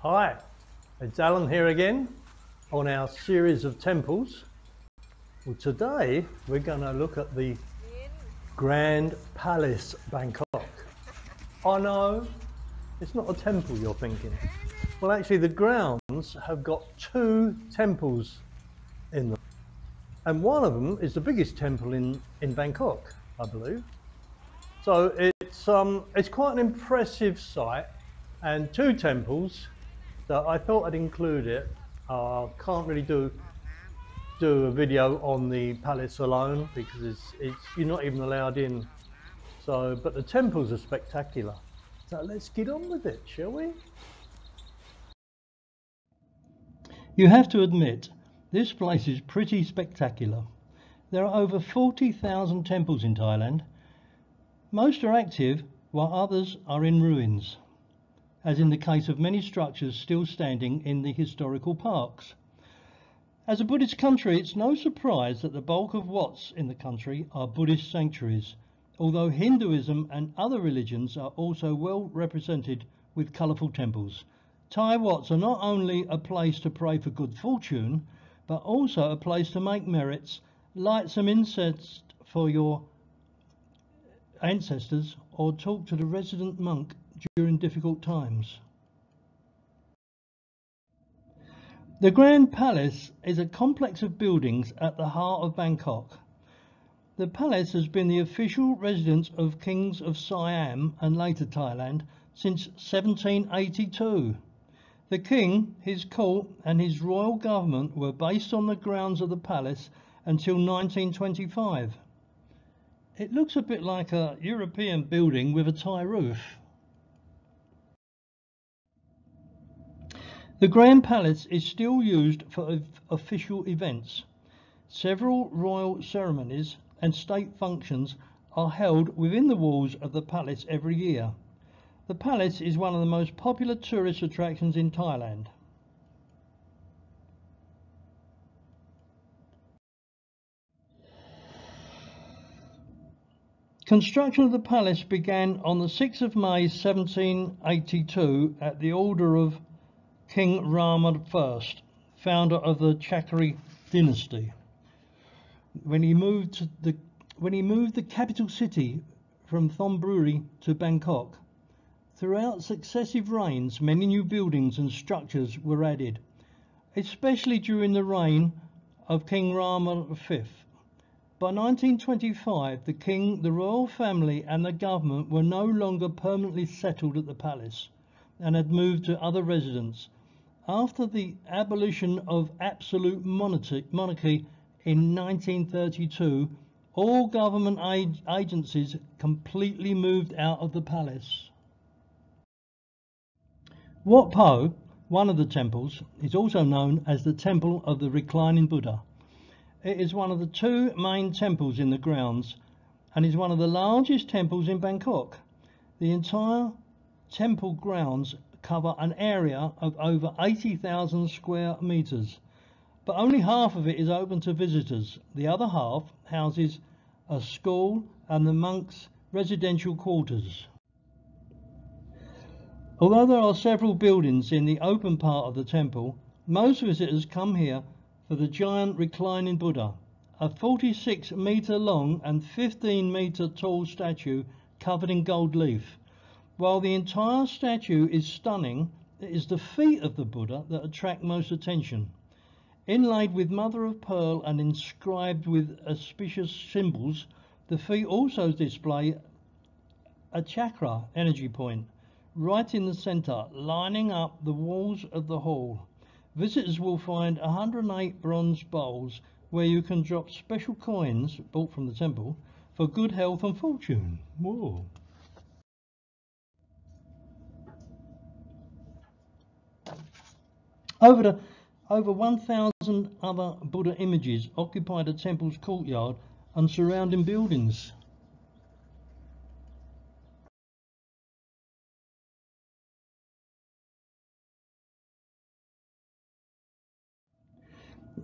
Hi, it's Alan here again on our series of temples. Well, today we're going to look at the Grand Palace Bangkok. I know, it's not a temple you're thinking. Well, actually the grounds have got two temples in them. And one of them is the biggest temple in Bangkok, I believe. So it's quite an impressive site, and two temples. So I thought I'd include it. Can't really do a video on the palace alone because you're not even allowed in. So, but the temples are spectacular. So let's get on with it, shall we? You have to admit, this place is pretty spectacular. There are over 40,000 temples in Thailand. Most are active, while others are in ruins, as in the case of many structures still standing in the historical parks. As a Buddhist country, it's no surprise that the bulk of what's in the country are Buddhist sanctuaries, although Hinduism and other religions are also well represented with colourful temples. Thai wats are not only a place to pray for good fortune, but also a place to make merits, light some incense for your ancestors, or talk to the resident monk during difficult times. The Grand Palace is a complex of buildings at the heart of Bangkok. The palace has been the official residence of kings of Siam and later Thailand since 1782. The king, his court and his royal government were based on the grounds of the palace until 1925. It looks a bit like a European building with a Thai roof. The Grand Palace is still used for official events. Several royal ceremonies and state functions are held within the walls of the palace every year. The palace is one of the most popular tourist attractions in Thailand. Construction of the palace began on the 6th of May 1782 at the order of King Rama I, founder of the Chakri dynasty, when he moved the capital city from Thonburi to Bangkok. Throughout successive reigns, many new buildings and structures were added, especially during the reign of King Rama V. By 1925, the king, the royal family and the government were no longer permanently settled at the palace and had moved to other residences. After the abolition of absolute monarchy in 1932, all government agencies completely moved out of the palace. Wat Po, one of the temples, is also known as the Temple of the Reclining Buddha. It is one of the two main temples in the grounds and is one of the largest temples in Bangkok. The entire temple grounds cover an area of over 80,000 square meters, but only half of it is open to visitors. The other half houses a school and the monks' residential quarters. Although there are several buildings in the open part of the temple, most visitors come here for the giant reclining Buddha, a 46-meter long and 15-meter tall statue covered in gold leaf. While the entire statue is stunning, it is the feet of the Buddha that attract most attention. Inlaid with mother of pearl and inscribed with auspicious symbols, the feet also display a chakra energy point right in the center, lining up the walls of the hall. Visitors will find 108 bronze bowls where you can drop special coins bought from the temple for good health and fortune. Whoa. Over 1,000 other Buddha images occupy the temple's courtyard and surrounding buildings.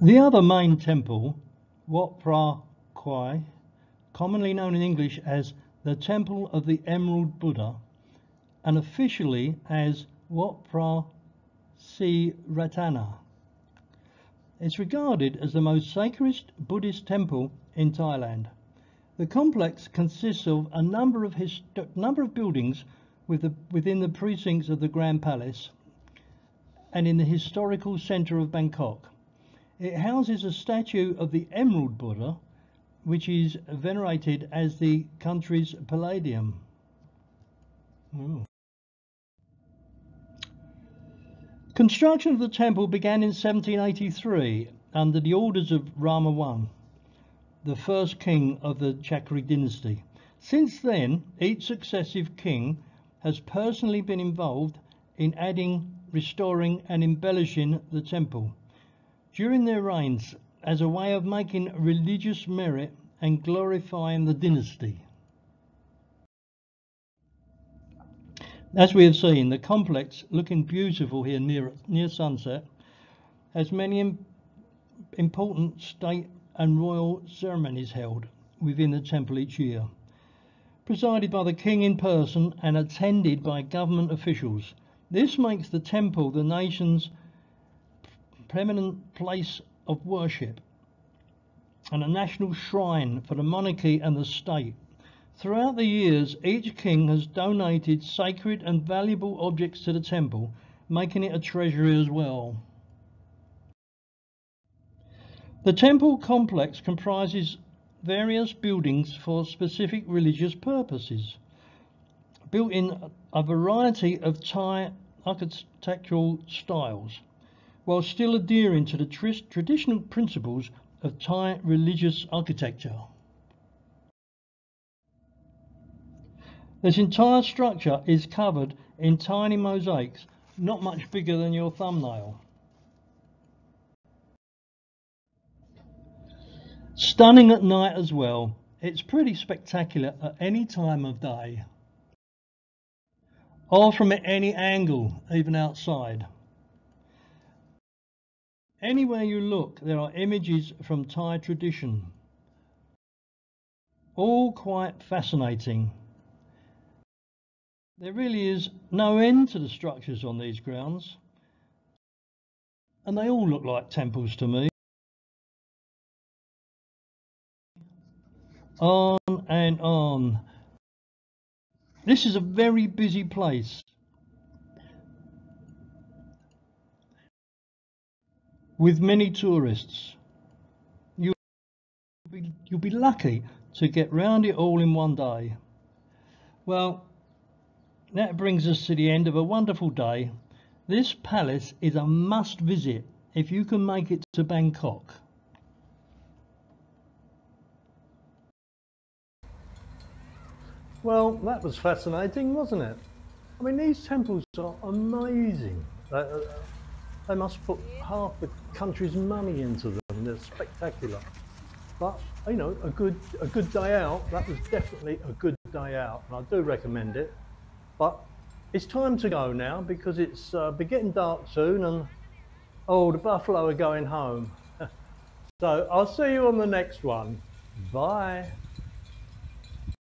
The other main temple, Wat Phra Kwai, commonly known in English as the Temple of the Emerald Buddha, and officially as Wat Phra Ratana. It's regarded as the most sacred Buddhist temple in Thailand. The complex consists of a number of buildings within the precincts of the Grand Palace and in the historical centre of Bangkok. It houses a statue of the Emerald Buddha, which is venerated as the country's palladium. Ooh. Construction of the temple began in 1783 under the orders of Rama I, the first king of the Chakri dynasty. Since then, each successive king has personally been involved in adding, restoring and embellishing the temple during their reigns as a way of making religious merit and glorifying the dynasty. As we have seen, the complex, looking beautiful here near sunset, has many important state and royal ceremonies held within the temple each year, presided by the king in person and attended by government officials. This makes the temple the nation's preeminent place of worship and a national shrine for the monarchy and the state. Throughout the years, each king has donated sacred and valuable objects to the temple, making it a treasury as well. The temple complex comprises various buildings for specific religious purposes, built in a variety of Thai architectural styles, while still adhering to the traditional principles of Thai religious architecture. This entire structure is covered in tiny mosaics, not much bigger than your thumbnail. Stunning at night as well. It's pretty spectacular at any time of day, or from any angle, even outside. Anywhere you look, there are images from Thai tradition, all quite fascinating. There really is no end to the structures on these grounds, and they all look like temples to me. On and on. This is a very busy place with many tourists. You'll be lucky to get round it all in one day. Well, that brings us to the end of a wonderful day. This palace is a must visit if you can make it to Bangkok. Well, that was fascinating, wasn't it? I mean, these temples are amazing. They must put half the country's money into them. They're spectacular. But, you know, a good day out, that was definitely a good day out, and I do recommend it. But it's time to go now because it's getting dark soon, and the buffalo are going home. So I'll see you on the next one. Bye.